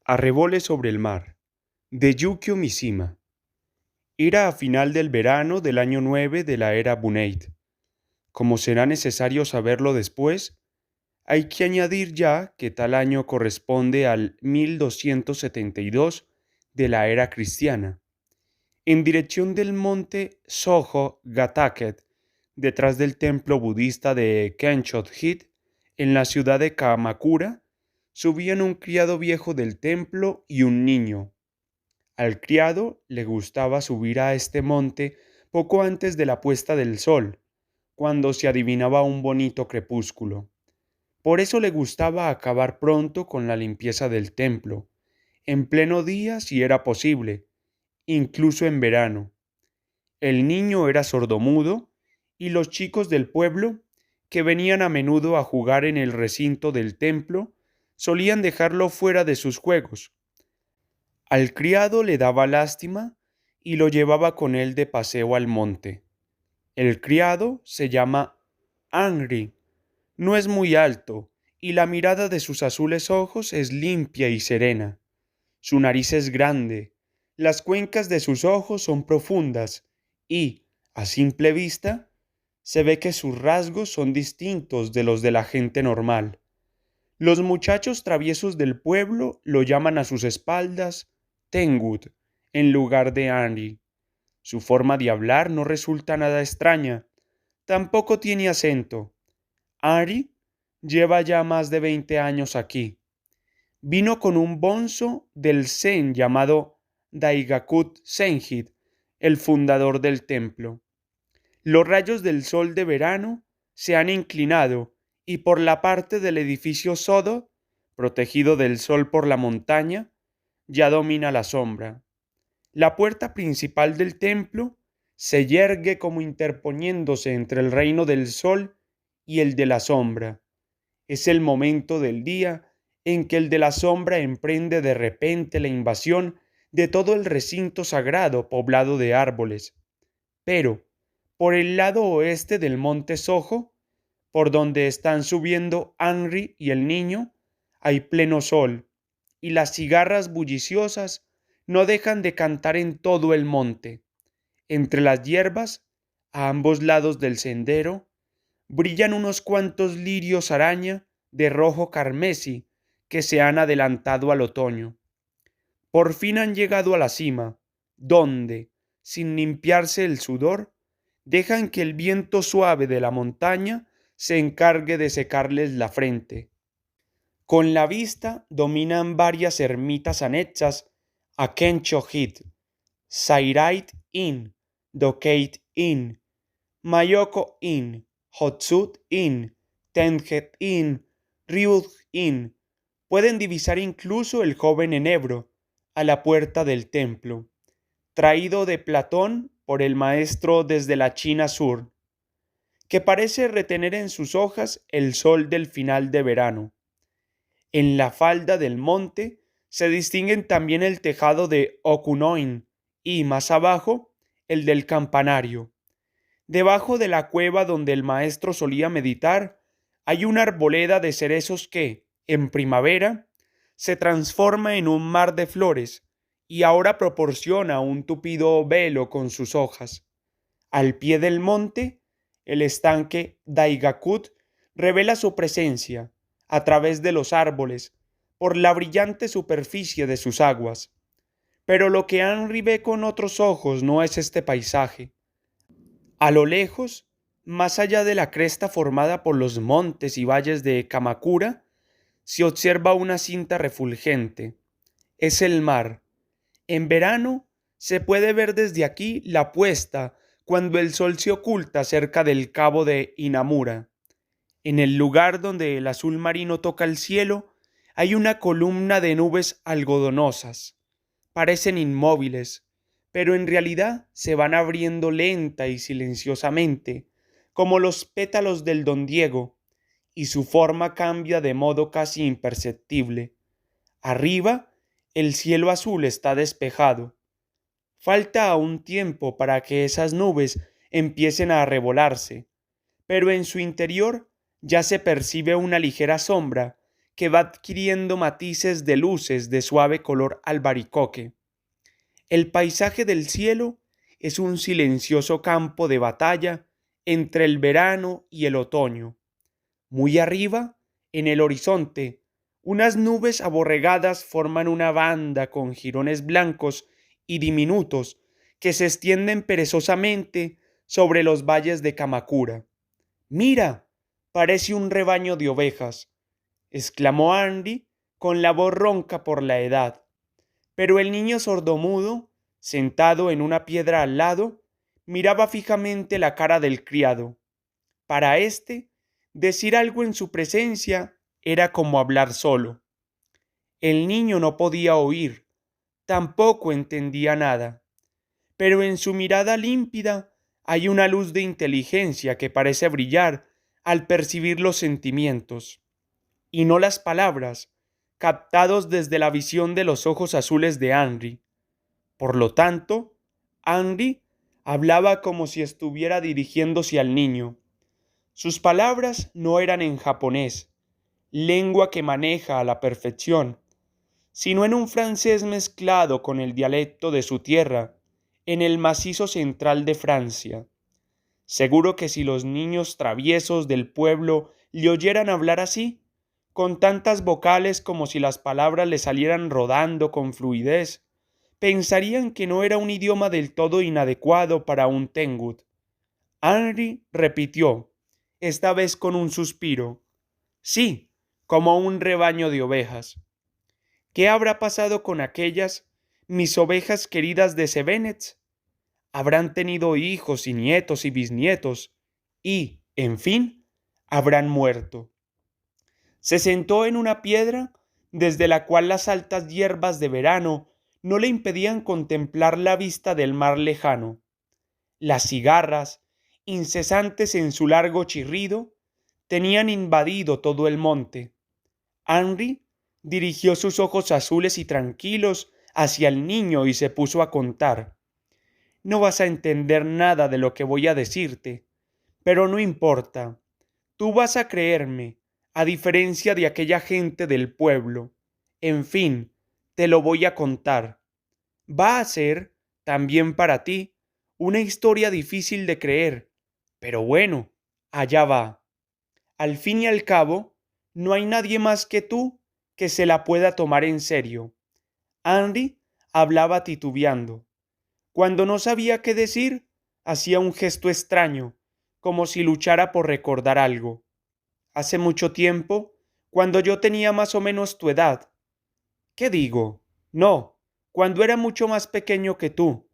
Arrebole sobre el mar, de Yukio Mishima. Era a final del verano del año 9 de la era Buneid. Como será necesario saberlo después, hay que añadir ya que tal año corresponde al 1272 de la era cristiana. En dirección del monte Soho Gataket, detrás del templo budista de Kenchot-hit, en la ciudad de Kamakura, subían un criado viejo del templo y un niño. Al criado le gustaba subir a este monte poco antes de la puesta del sol, cuando se adivinaba un bonito crepúsculo. Por eso le gustaba acabar pronto con la limpieza del templo, en pleno día si era posible, incluso en verano. El niño era sordomudo y los chicos del pueblo, que venían a menudo a jugar en el recinto del templo, solían dejarlo fuera de sus juegos. Al criado le daba lástima y lo llevaba con él de paseo al monte. El criado se llama Henry, no es muy alto y la mirada de sus azules ojos es limpia y serena. Su nariz es grande, las cuencas de sus ojos son profundas y, a simple vista, se ve que sus rasgos son distintos de los de la gente normal. Los muchachos traviesos del pueblo lo llaman a sus espaldas Tengut en lugar de Henry. Su forma de hablar no resulta nada extraña, tampoco tiene acento. Henry lleva ya más de 20 años aquí. Vino con un bonzo del Zen llamado Daigakut Senjid, el fundador del templo. Los rayos del sol de verano se han inclinado y por la parte del edificio Sodo, protegido del sol por la montaña, ya domina la sombra. La puerta principal del templo se yergue como interponiéndose entre el reino del sol y el de la sombra. Es el momento del día en que el de la sombra emprende de repente la invasión de todo el recinto sagrado poblado de árboles. Pero, por el lado oeste del monte Sojo, por donde están subiendo Henry y el niño, hay pleno sol, y las cigarras bulliciosas no dejan de cantar en todo el monte. Entre las hierbas, a ambos lados del sendero, brillan unos cuantos lirios araña de rojo carmesí que se han adelantado al otoño. Por fin han llegado a la cima, donde, sin limpiarse el sudor, dejan que el viento suave de la montaña se encargue de secarles la frente. Con la vista dominan varias ermitas anexas a Kencho-hit, Sairait Inn, Dokate Inn, Mayoko Inn, Hotsut Inn, Tenjet Inn, Ryuk Inn. Pueden divisar incluso el joven enebro a la puerta del templo, traído de Platón por el maestro desde la China sur, que parece retener en sus hojas el sol del final de verano. En la falda del monte se distinguen también el tejado de Okunoin y, más abajo, el del campanario. Debajo de la cueva donde el maestro solía meditar, hay una arboleda de cerezos que, en primavera, se transforma en un mar de flores y ahora proporciona un tupido velo con sus hojas. Al pie del monte, el estanque Daigakut revela su presencia a través de los árboles por la brillante superficie de sus aguas. Pero lo que Henry ve con otros ojos no es este paisaje. A lo lejos, más allá de la cresta formada por los montes y valles de Kamakura, se observa una cinta refulgente. Es el mar. En verano se puede ver desde aquí la puesta cuando el sol se oculta cerca del cabo de Inamura. En el lugar donde el azul marino toca el cielo, hay una columna de nubes algodonosas. Parecen inmóviles, pero en realidad se van abriendo lenta y silenciosamente, como los pétalos del don Diego, y su forma cambia de modo casi imperceptible. Arriba, el cielo azul está despejado. Falta aún tiempo para que esas nubes empiecen a arrebolarse, pero en su interior ya se percibe una ligera sombra que va adquiriendo matices de luces de suave color albaricoque. El paisaje del cielo es un silencioso campo de batalla entre el verano y el otoño. Muy arriba, en el horizonte, unas nubes aborregadas forman una banda con jirones blancos y diminutos que se extienden perezosamente sobre los valles de Kamakura. «Mira, parece un rebaño de ovejas», exclamó Andy con la voz ronca por la edad. Pero el niño sordomudo, sentado en una piedra al lado, miraba fijamente la cara del criado. Para éste, decir algo en su presencia era como hablar solo. El niño no podía oír, tampoco entendía nada, pero en su mirada límpida hay una luz de inteligencia que parece brillar al percibir los sentimientos, y no las palabras, captados desde la visión de los ojos azules de Henry. Por lo tanto, Henry hablaba como si estuviera dirigiéndose al niño. Sus palabras no eran en japonés, lengua que maneja a la perfección, sino en un francés mezclado con el dialecto de su tierra, en el macizo central de Francia. Seguro que si los niños traviesos del pueblo le oyeran hablar así, con tantas vocales como si las palabras le salieran rodando con fluidez, pensarían que no era un idioma del todo inadecuado para un tengut. Henry repitió, esta vez con un suspiro. Sí, como un rebaño de ovejas. ¿Qué habrá pasado con aquellas, mis ovejas queridas de Sebenets? Habrán tenido hijos y nietos y bisnietos, y, en fin, habrán muerto. Se sentó en una piedra desde la cual las altas hierbas de verano no le impedían contemplar la vista del mar lejano. Las cigarras, incesantes en su largo chirrido, tenían invadido todo el monte. Henry dirigió sus ojos azules y tranquilos hacia el niño y se puso a contar. No vas a entender nada de lo que voy a decirte, pero no importa. Tú vas a creerme, a diferencia de aquella gente del pueblo. En fin, te lo voy a contar. Va a ser, también para ti, una historia difícil de creer, pero bueno, allá va. Al fin y al cabo, no hay nadie más que tú que se la pueda tomar en serio. Henry hablaba titubeando. Cuando no sabía qué decir, hacía un gesto extraño, como si luchara por recordar algo. Hace mucho tiempo, cuando yo tenía más o menos tu edad. ¿Qué digo? No, cuando era mucho más pequeño que tú.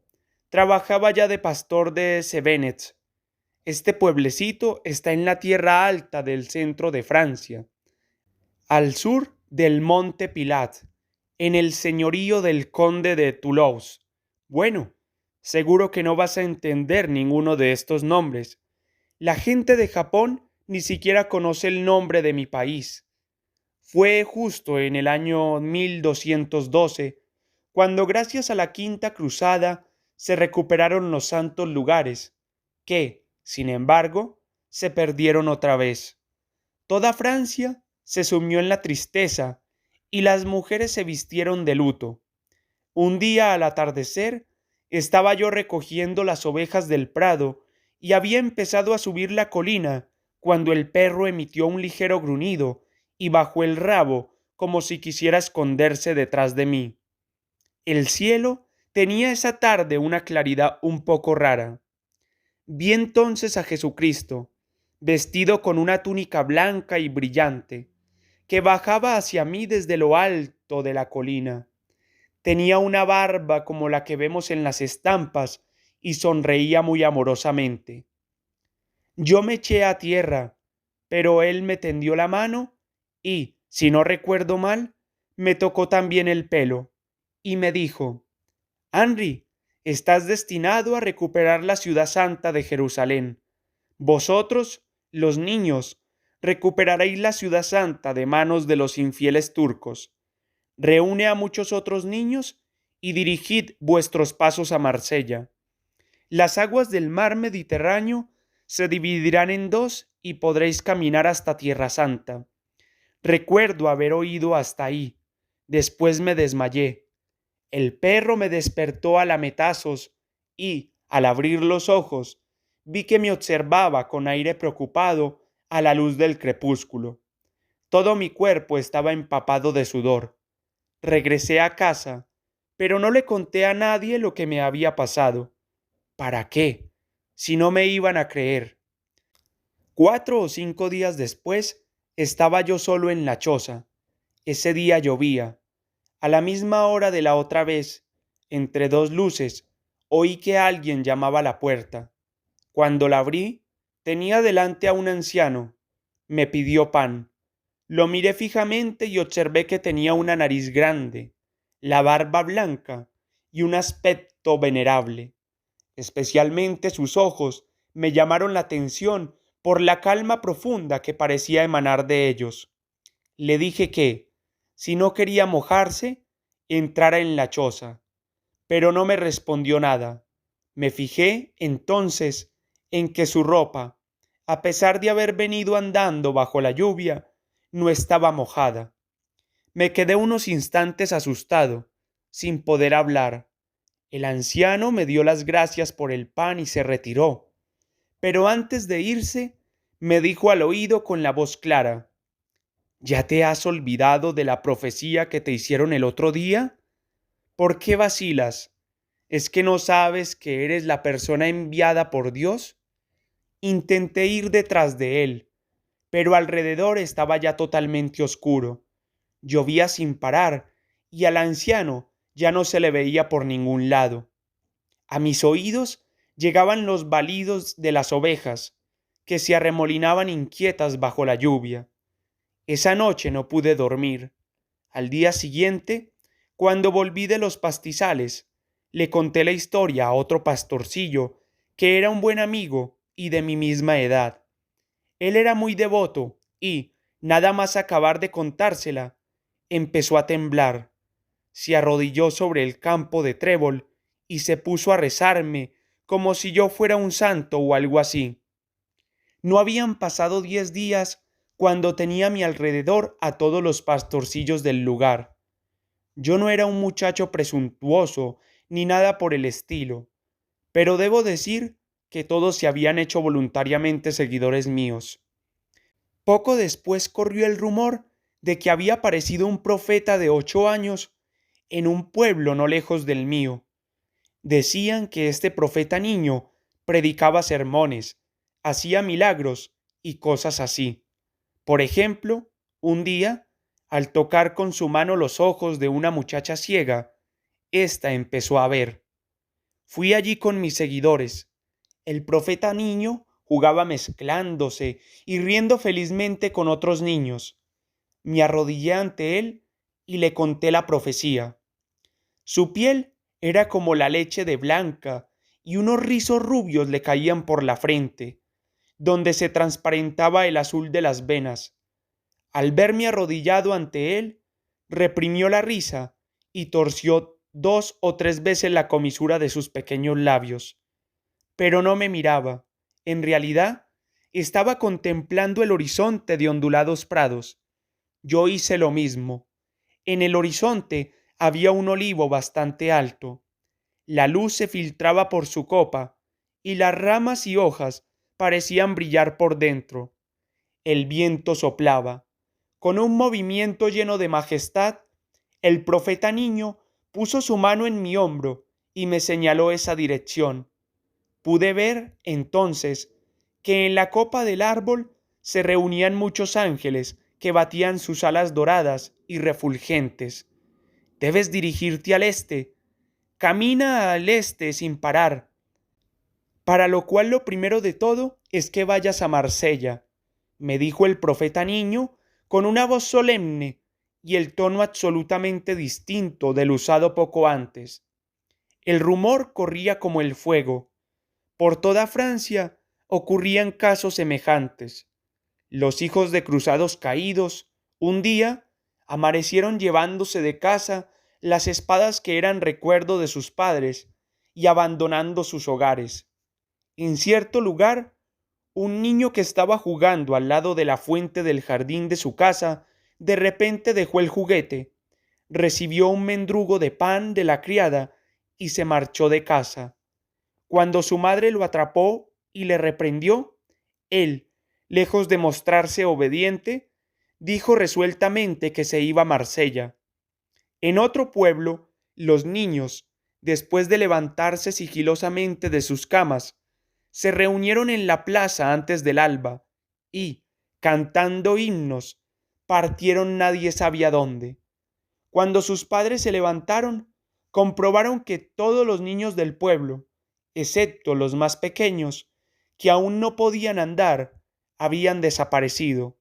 Trabajaba ya de pastor de Sebenets. Este pueblecito está en la tierra alta del centro de Francia, al sur del monte Pilat, en el señorío del conde de Toulouse. Bueno, seguro que no vas a entender ninguno de estos nombres. La gente de Japón ni siquiera conoce el nombre de mi país. Fue justo en el año 1212, cuando gracias a la Quinta Cruzada se recuperaron los santos lugares, que, sin embargo, se perdieron otra vez. Toda Francia se sumió en la tristeza y las mujeres se vistieron de luto. Un día al atardecer estaba yo recogiendo las ovejas del prado y había empezado a subir la colina cuando el perro emitió un ligero gruñido y bajó el rabo como si quisiera esconderse detrás de mí. El cielo tenía esa tarde una claridad un poco rara. Vi entonces a Jesucristo, vestido con una túnica blanca y brillante, que bajaba hacia mí desde lo alto de la colina. Tenía una barba como la que vemos en las estampas y sonreía muy amorosamente. Yo me eché a tierra, pero él me tendió la mano y, si no recuerdo mal, me tocó también el pelo y me dijo: Henry, estás destinado a recuperar la ciudad santa de Jerusalén. Vosotros, los niños, recuperaréis la ciudad santa de manos de los infieles turcos. Reúne a muchos otros niños y dirigid vuestros pasos a Marsella. Las aguas del mar Mediterráneo se dividirán en dos y podréis caminar hasta Tierra Santa. Recuerdo haber oído hasta ahí. Después me desmayé. El perro me despertó a lametazos y, al abrir los ojos, vi que me observaba con aire preocupado a la luz del crepúsculo. Todo mi cuerpo estaba empapado de sudor. Regresé a casa, pero no le conté a nadie lo que me había pasado. ¿Para qué? Si no me iban a creer. 4 o 5 días después, estaba yo solo en la choza. Ese día llovía. A la misma hora de la otra vez, entre dos luces, oí que alguien llamaba a la puerta. Cuando la abrí, tenía delante a un anciano. Me pidió pan. Lo miré fijamente y observé que tenía una nariz grande, la barba blanca y un aspecto venerable. Especialmente sus ojos me llamaron la atención por la calma profunda que parecía emanar de ellos. Le dije que, si no quería mojarse, entrara en la choza, pero no me respondió nada. Me fijé, entonces, en que su ropa, a pesar de haber venido andando bajo la lluvia, no estaba mojada. Me quedé unos instantes asustado, sin poder hablar. El anciano me dio las gracias por el pan y se retiró, pero antes de irse, me dijo al oído con la voz clara: ¿Ya te has olvidado de la profecía que te hicieron el otro día? ¿Por qué vacilas? ¿Es que no sabes que eres la persona enviada por Dios? Intenté ir detrás de él, pero alrededor estaba ya totalmente oscuro. Llovía sin parar y al anciano ya no se le veía por ningún lado. A mis oídos llegaban los balidos de las ovejas, que se arremolinaban inquietas bajo la lluvia. Esa noche no pude dormir. Al día siguiente, cuando volví de los pastizales, le conté la historia a otro pastorcillo, que era un buen amigo y de mi misma edad. Él era muy devoto y, nada más acabar de contársela, empezó a temblar. Se arrodilló sobre el campo de trébol y se puso a rezarme como si yo fuera un santo o algo así. No habían pasado 10 días cuando tenía a mi alrededor a todos los pastorcillos del lugar. Yo no era un muchacho presuntuoso ni nada por el estilo, pero debo decir que todos se habían hecho voluntariamente seguidores míos. Poco después corrió el rumor de que había aparecido un profeta de 8 años en un pueblo no lejos del mío. Decían que este profeta niño predicaba sermones, hacía milagros y cosas así. Por ejemplo, un día, al tocar con su mano los ojos de una muchacha ciega, ésta empezó a ver. Fui allí con mis seguidores. El profeta niño jugaba mezclándose y riendo felizmente con otros niños. Me arrodillé ante él y le conté la profecía. Su piel era como la leche de blanca y unos rizos rubios le caían por la frente, donde se transparentaba el azul de las venas. Al verme arrodillado ante él, reprimió la risa y torció 2 o 3 veces la comisura de sus pequeños labios. Pero no me miraba. En realidad, estaba contemplando el horizonte de ondulados prados. Yo hice lo mismo. En el horizonte había un olivo bastante alto. La luz se filtraba por su copa y las ramas y hojas parecían brillar por dentro. El viento soplaba. Con un movimiento lleno de majestad, el profeta niño puso su mano en mi hombro y me señaló esa dirección. Pude ver, entonces, que en la copa del árbol se reunían muchos ángeles que batían sus alas doradas y refulgentes. Debes dirigirte al este. Camina al este sin parar, para lo cual lo primero de todo es que vayas a Marsella, me dijo el profeta niño con una voz solemne y el tono absolutamente distinto del usado poco antes. El rumor corría como el fuego. Por toda Francia ocurrían casos semejantes. Los hijos de cruzados caídos, un día, amanecieron llevándose de casa las espadas que eran recuerdo de sus padres y abandonando sus hogares. En cierto lugar, un niño que estaba jugando al lado de la fuente del jardín de su casa de repente dejó el juguete, recibió un mendrugo de pan de la criada y se marchó de casa. Cuando su madre lo atrapó y le reprendió, él, lejos de mostrarse obediente, dijo resueltamente que se iba a Marsella. En otro pueblo, los niños, después de levantarse sigilosamente de sus camas, se reunieron en la plaza antes del alba y, cantando himnos, partieron nadie sabía dónde. Cuando sus padres se levantaron, comprobaron que todos los niños del pueblo, excepto los más pequeños, que aún no podían andar, habían desaparecido.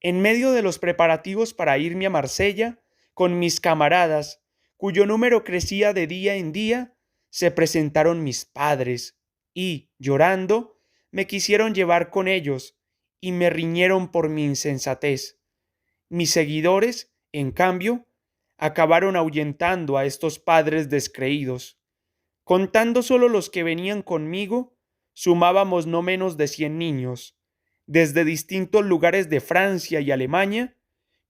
En medio de los preparativos para irme a Marsella, con mis camaradas, cuyo número crecía de día en día, se presentaron mis padres y, llorando, me quisieron llevar con ellos y me riñeron por mi insensatez. Mis seguidores, en cambio, acabaron ahuyentando a estos padres descreídos. Contando solo los que venían conmigo, sumábamos no menos de 100 niños. Desde distintos lugares de Francia y Alemania,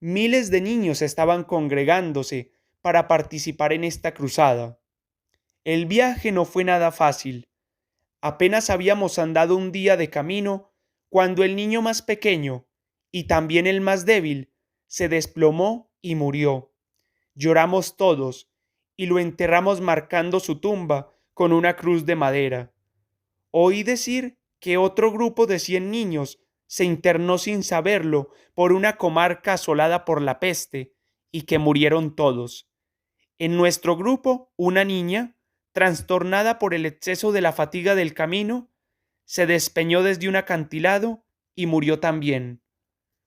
miles de niños estaban congregándose para participar en esta cruzada. El viaje no fue nada fácil. Apenas habíamos andado un día de camino cuando el niño más pequeño, y también el más débil, se desplomó y murió. Lloramos todos y lo enterramos marcando su tumba con una cruz de madera. Oí decir que otro grupo de 100 niños se internó sin saberlo por una comarca asolada por la peste y que murieron todos. En nuestro grupo, una niña, trastornada por el exceso de la fatiga del camino, se despeñó desde un acantilado y murió también.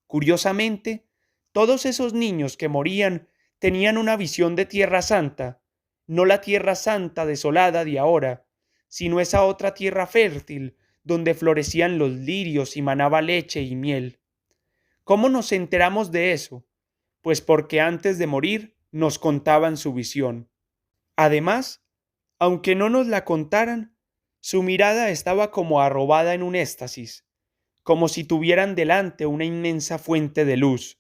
Curiosamente, todos esos niños que morían tenían una visión de Tierra Santa, no la Tierra Santa desolada de ahora, sino esa otra tierra fértil donde florecían los lirios y manaba leche y miel. ¿Cómo nos enteramos de eso? Pues porque antes de morir nos contaban su visión. Además, aunque no nos la contaran, su mirada estaba como arrobada en un éxtasis, como si tuvieran delante una inmensa fuente de luz.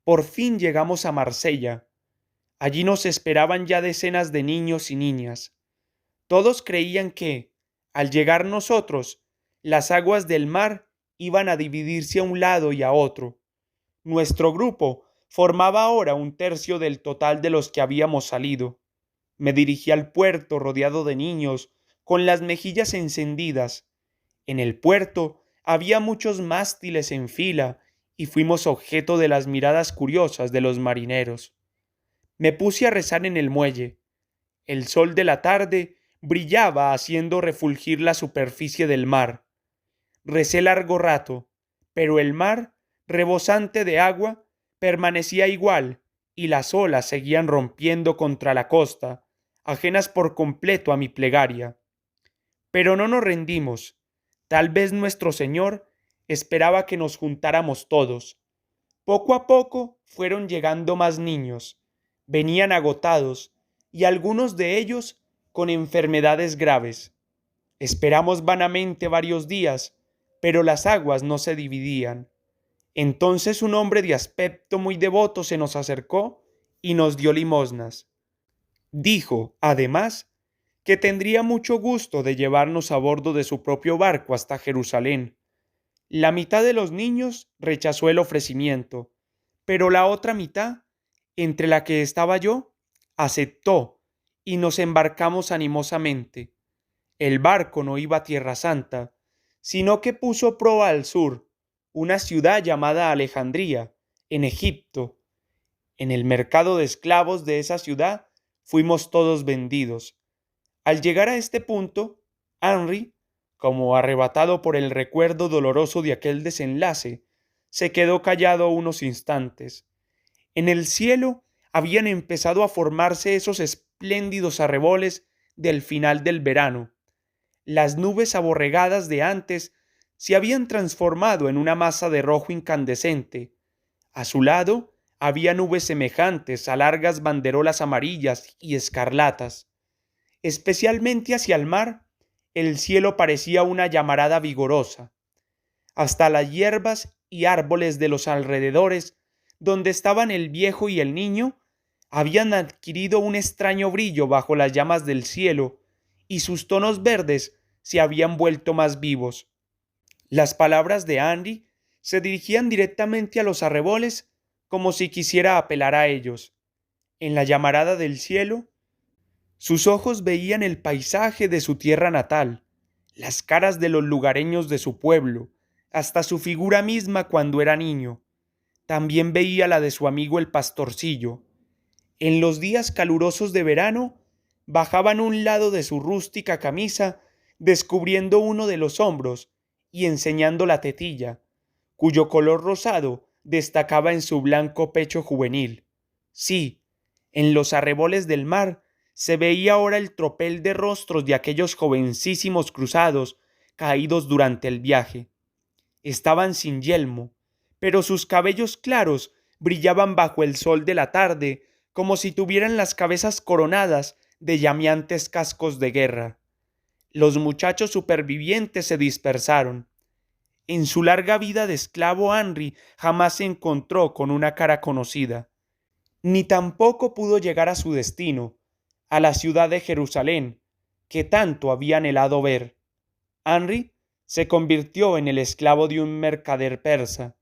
Por fin llegamos a Marsella. Allí nos esperaban ya decenas de niños y niñas. Todos creían que, al llegar nosotros, las aguas del mar iban a dividirse a un lado y a otro. Nuestro grupo formaba ahora un tercio del total de los que habíamos salido. Me dirigí al puerto rodeado de niños, con las mejillas encendidas. En el puerto había muchos mástiles en fila y fuimos objeto de las miradas curiosas de los marineros. Me puse a rezar en el muelle. El sol de la tarde brillaba haciendo refulgir la superficie del mar. Recé largo rato, pero el mar, rebosante de agua, permanecía igual y las olas seguían rompiendo contra la costa, ajenas por completo a mi plegaria. Pero no nos rendimos. Tal vez nuestro Señor esperaba que nos juntáramos todos. Poco a poco fueron llegando más niños. Venían agotados y algunos de ellos con enfermedades graves. Esperamos vanamente varios días, pero las aguas no se dividían. Entonces un hombre de aspecto muy devoto se nos acercó y nos dio limosnas. Dijo, además, que tendría mucho gusto de llevarnos a bordo de su propio barco hasta Jerusalén. La mitad de los niños rechazó el ofrecimiento, pero la otra mitad, entre la que estaba yo, aceptó y nos embarcamos animosamente. El barco no iba a Tierra Santa, sino que puso proa al sur, una ciudad llamada Alejandría, en Egipto. En el mercado de esclavos de esa ciudad fuimos todos vendidos. Al llegar a este punto, Henry, como arrebatado por el recuerdo doloroso de aquel desenlace, se quedó callado unos instantes. En el cielo habían empezado a formarse esos espléndidos arreboles del final del verano. Las nubes aborregadas de antes se habían transformado en una masa de rojo incandescente. A su lado había nubes semejantes a largas banderolas amarillas y escarlatas. Especialmente hacia el mar, el cielo parecía una llamarada vigorosa. Hasta las hierbas y árboles de los alrededores donde estaban el viejo y el niño, habían adquirido un extraño brillo bajo las llamas del cielo, y sus tonos verdes se habían vuelto más vivos. Las palabras de Henry se dirigían directamente a los arreboles como si quisiera apelar a ellos. En la llamarada del cielo, sus ojos veían el paisaje de su tierra natal, las caras de los lugareños de su pueblo, hasta su figura misma cuando era niño. También veía la de su amigo el pastorcillo. En los días calurosos de verano, bajaban un lado de su rústica camisa, descubriendo uno de los hombros y enseñando la tetilla, cuyo color rosado destacaba en su blanco pecho juvenil. Sí, en los arreboles del mar se veía ahora el tropel de rostros de aquellos jovencísimos cruzados caídos durante el viaje. Estaban sin yelmo, pero sus cabellos claros brillaban bajo el sol de la tarde como si tuvieran las cabezas coronadas de llameantes cascos de guerra. Los muchachos supervivientes se dispersaron. En su larga vida de esclavo Henry jamás se encontró con una cara conocida, ni tampoco pudo llegar a su destino, a la ciudad de Jerusalén, que tanto había anhelado ver. Henry se convirtió en el esclavo de un mercader persa.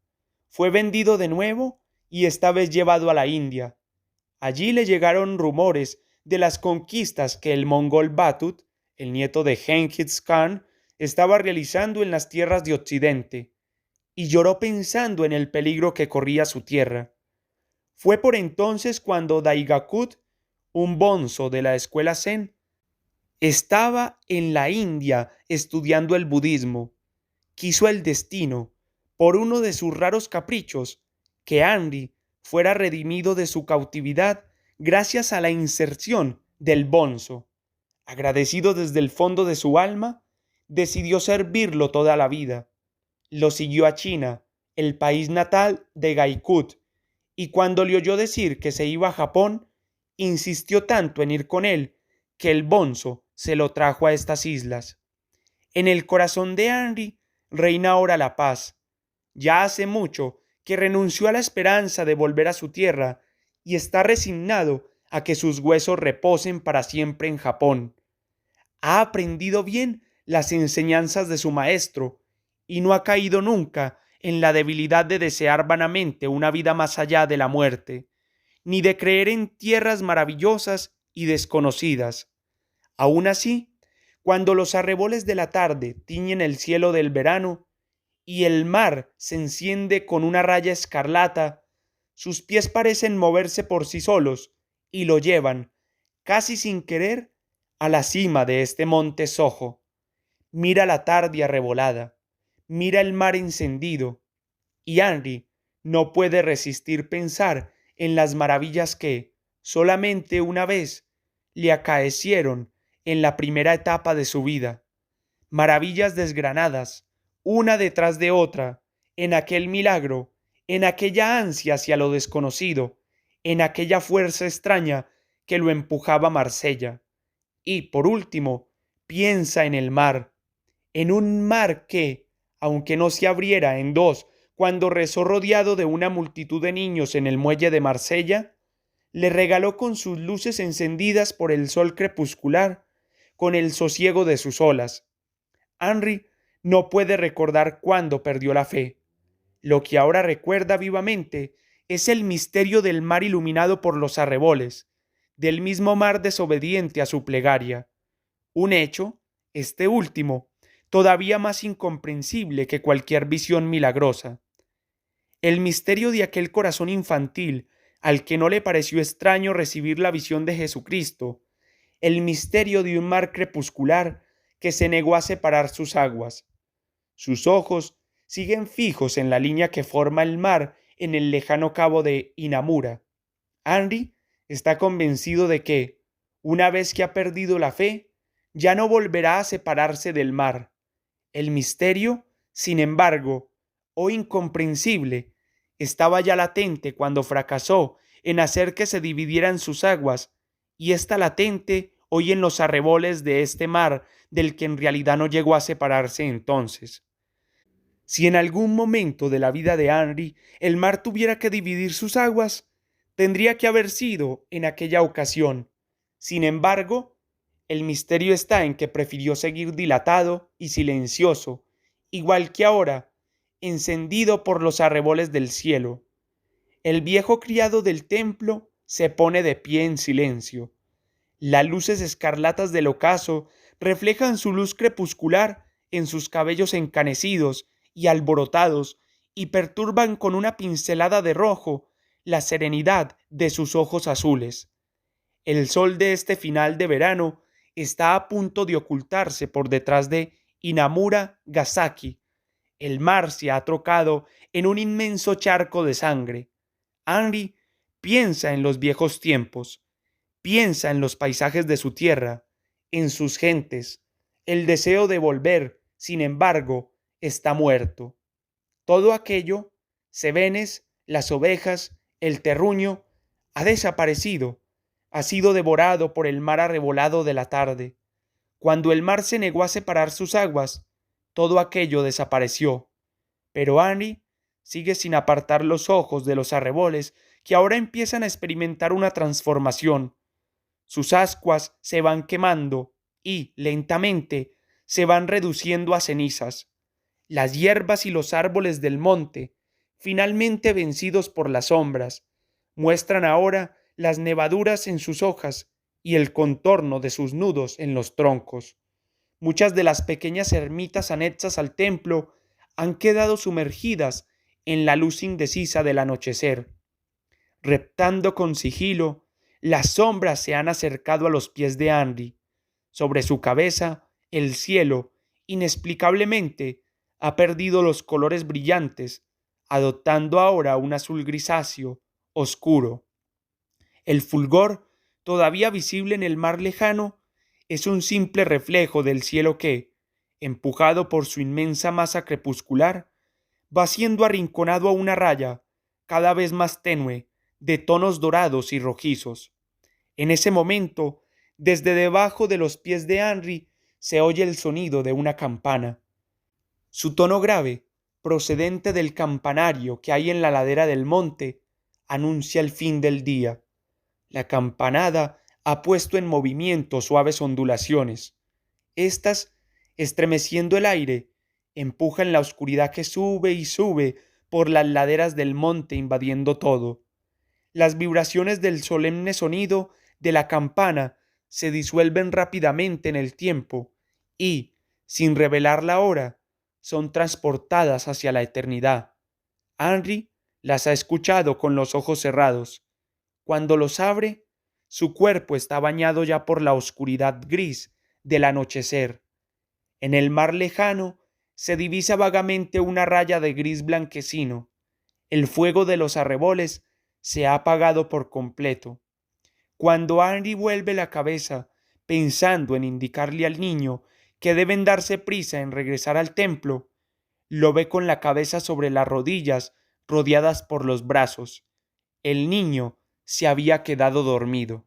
Fue vendido de nuevo y esta vez llevado a la India. Allí le llegaron rumores de las conquistas que el mongol Batut, el nieto de Genghis Khan, estaba realizando en las tierras de Occidente, y lloró pensando en el peligro que corría su tierra. Fue por entonces cuando Daigakut, un bonzo de la escuela Zen, estaba en la India estudiando el budismo. Quiso el destino, por uno de sus raros caprichos, que Henry fuera redimido de su cautividad gracias a la inserción del bonzo. Agradecido desde el fondo de su alma, decidió servirlo toda la vida. Lo siguió a China, el país natal de Gaikut, y cuando le oyó decir que se iba a Japón, insistió tanto en ir con él que el bonzo se lo trajo a estas islas. En el corazón de Henry reina ahora la paz. Ya hace mucho que renunció a la esperanza de volver a su tierra y está resignado a que sus huesos reposen para siempre en Japón. Ha aprendido bien las enseñanzas de su maestro y no ha caído nunca en la debilidad de desear vanamente una vida más allá de la muerte, ni de creer en tierras maravillosas y desconocidas. Aun así, cuando los arreboles de la tarde tiñen el cielo del verano y el mar se enciende con una raya escarlata, sus pies parecen moverse por sí solos y lo llevan, casi sin querer, a la cima de este monte Sojo. Mira la tarde arrebolada, mira el mar encendido, y Henry no puede resistir pensar en las maravillas que, solamente una vez, le acaecieron en la primera etapa de su vida. Maravillas desgranadas, una detrás de otra, en aquel milagro, en aquella ansia hacia lo desconocido, en aquella fuerza extraña que lo empujaba a Marsella. Y, por último, piensa en el mar, en un mar que, aunque no se abriera en dos cuando rezó rodeado de una multitud de niños en el muelle de Marsella, le regaló con sus luces encendidas por el sol crepuscular, con el sosiego de sus olas. Henry no puede recordar cuándo perdió la fe. Lo que ahora recuerda vivamente es el misterio del mar iluminado por los arreboles, del mismo mar desobediente a su plegaria. Un hecho, este último, todavía más incomprensible que cualquier visión milagrosa. El misterio de aquel corazón infantil al que no le pareció extraño recibir la visión de Jesucristo, el misterio de un mar crepuscular que se negó a separar sus aguas. Sus ojos siguen fijos en la línea que forma el mar en el lejano cabo de Inamura. Henry está convencido de que, una vez que ha perdido la fe, ya no volverá a separarse del mar. El misterio, sin embargo, incomprensible, estaba ya latente cuando fracasó en hacer que se dividieran sus aguas, y está latente hoy en los arreboles de este mar del que en realidad no llegó a separarse entonces. Si en algún momento de la vida de Henry el mar tuviera que dividir sus aguas, tendría que haber sido en aquella ocasión. Sin embargo, el misterio está en que prefirió seguir dilatado y silencioso, igual que ahora, encendido por los arreboles del cielo. El viejo criado del templo se pone de pie en silencio. Las luces escarlatas del ocaso reflejan su luz crepuscular en sus cabellos encanecidos y alborotados y perturban con una pincelada de rojo la serenidad de sus ojos azules. El sol de este final de verano está a punto de ocultarse por detrás de Inamura Gasaki. El mar se ha trocado en un inmenso charco de sangre. Henry piensa en los viejos tiempos, piensa en los paisajes de su tierra, en sus gentes. El deseo de volver, sin embargo, está muerto. Todo aquello, Cebenes, las ovejas, el terruño, ha desaparecido, ha sido devorado por el mar arrebolado de la tarde. Cuando el mar se negó a separar sus aguas, todo aquello desapareció. Pero Henry sigue sin apartar los ojos de los arreboles que ahora empiezan a experimentar una transformación. Sus ascuas se van quemando y, lentamente, se van reduciendo a cenizas. Las hierbas y los árboles del monte, finalmente vencidos por las sombras, muestran ahora las nevaduras en sus hojas y el contorno de sus nudos en los troncos. Muchas de las pequeñas ermitas anexas al templo han quedado sumergidas en la luz indecisa del anochecer. Reptando con sigilo, las sombras se han acercado a los pies de Henry. Sobre su cabeza, el cielo, inexplicablemente, ha perdido los colores brillantes, adoptando ahora un azul grisáceo, oscuro. El fulgor, todavía visible en el mar lejano, es un simple reflejo del cielo que, empujado por su inmensa masa crepuscular, va siendo arrinconado a una raya, cada vez más tenue, de tonos dorados y rojizos. En ese momento, desde debajo de los pies de Henry, se oye el sonido de una campana. Su tono grave, procedente del campanario que hay en la ladera del monte, anuncia el fin del día. La campanada ha puesto en movimiento suaves ondulaciones. Estas, estremeciendo el aire, empujan la oscuridad que sube y sube por las laderas del monte invadiendo todo. Las vibraciones del solemne sonido de la campana se disuelven rápidamente en el tiempo y, sin revelar la hora, son transportadas hacia la eternidad. Henry las ha escuchado con los ojos cerrados. Cuando los abre, su cuerpo está bañado ya por la oscuridad gris del anochecer. En el mar lejano se divisa vagamente una raya de gris blanquecino. El fuego de los arreboles se ha apagado por completo. Cuando Henry vuelve la cabeza, pensando en indicarle al niño que deben darse prisa en regresar al templo, lo ve con la cabeza sobre las rodillas, rodeadas por los brazos. El niño se había quedado dormido.